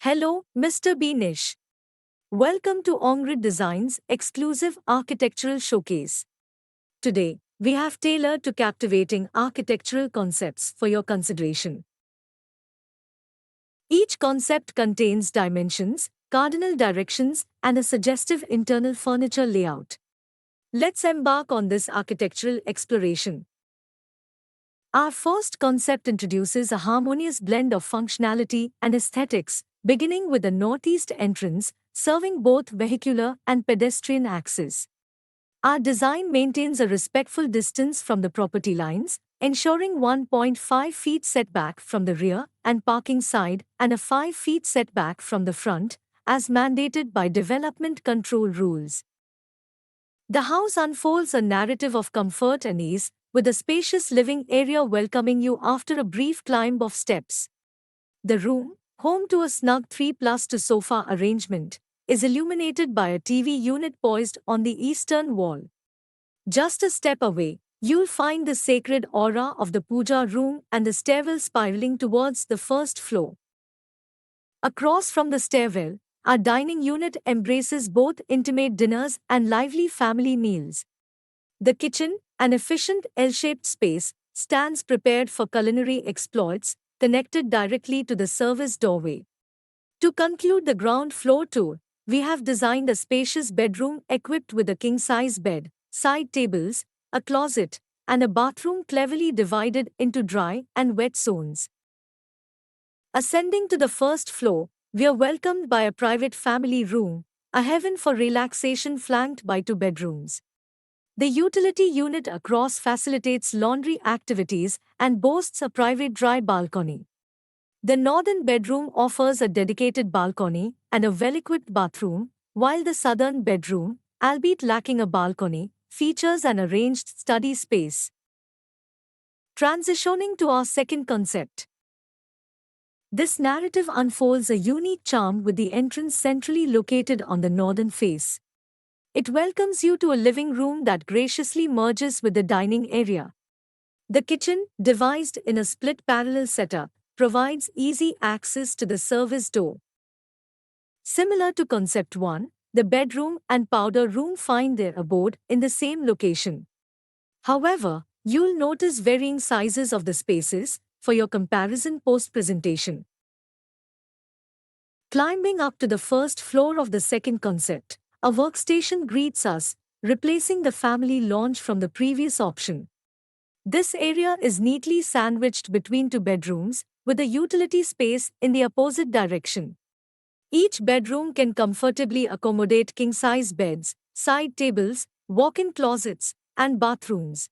Hello, Mr. B. Nish. Welcome to Ongrid Design's exclusive architectural showcase. Today, we have tailored to captivating architectural concepts for your consideration. Each concept contains dimensions, cardinal directions, and a suggestive internal furniture layout. Let's embark on this architectural exploration. Our first concept introduces a harmonious blend of functionality and aesthetics, beginning with the northeast entrance, serving both vehicular and pedestrian access. Our design maintains a respectful distance from the property lines, ensuring 1.5 feet setback from the rear and parking side and a 5 feet setback from the front, as mandated by development control rules. The house unfolds a narrative of comfort and ease, with a spacious living area welcoming you after a brief climb of steps. The room, home to a snug 3+2 sofa arrangement, is illuminated by a TV unit poised on the eastern wall. Just a step away, you'll find the sacred aura of the puja room and the stairwell spiraling towards the first floor. Across from the stairwell, our dining unit embraces both intimate dinners and lively family meals. The kitchen, an efficient L-shaped space, stands prepared for culinary exploits, connected directly to the service doorway. To conclude the ground floor tour, we have designed a spacious bedroom equipped with a king-size bed, side tables, a closet, and a bathroom cleverly divided into dry and wet zones. Ascending to the first floor, we are welcomed by a private family room, a heaven for relaxation flanked by 2 bedrooms. The utility unit across facilitates laundry activities and boasts a private dry balcony. The northern bedroom offers a dedicated balcony and a well-equipped bathroom, while the southern bedroom, albeit lacking a balcony, features an arranged study space. Transitioning to our second concept. This narrative unfolds a unique charm with the entrance centrally located on the northern face. It welcomes you to a living room that graciously merges with the dining area. The kitchen, devised in a split parallel setup, provides easy access to the service door. Similar to Concept 1, the bedroom and powder room find their abode in the same location. However, you'll notice varying sizes of the spaces for your comparison post-presentation. Climbing up to the first floor of the second concept, a workstation greets us, replacing the family lounge from the previous option. This area is neatly sandwiched between 2 bedrooms, with a utility space in the opposite direction. Each bedroom can comfortably accommodate king-size beds, side tables, walk-in closets, and bathrooms.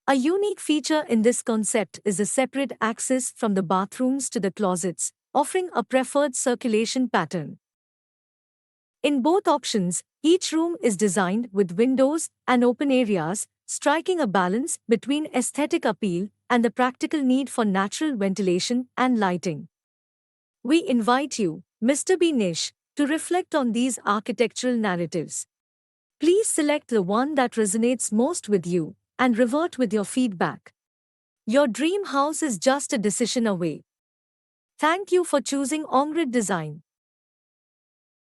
A unique feature in this concept is the separate access from the bathrooms to the closets, offering a preferred circulation pattern. In both options, each room is designed with windows and open areas, striking a balance between aesthetic appeal and the practical need for natural ventilation and lighting. We invite you, Mr. B. Nish, to reflect on these architectural narratives. Please select the one that resonates most with you and revert with your feedback. Your dream house is just a decision away. Thank you for choosing Ongrid Design.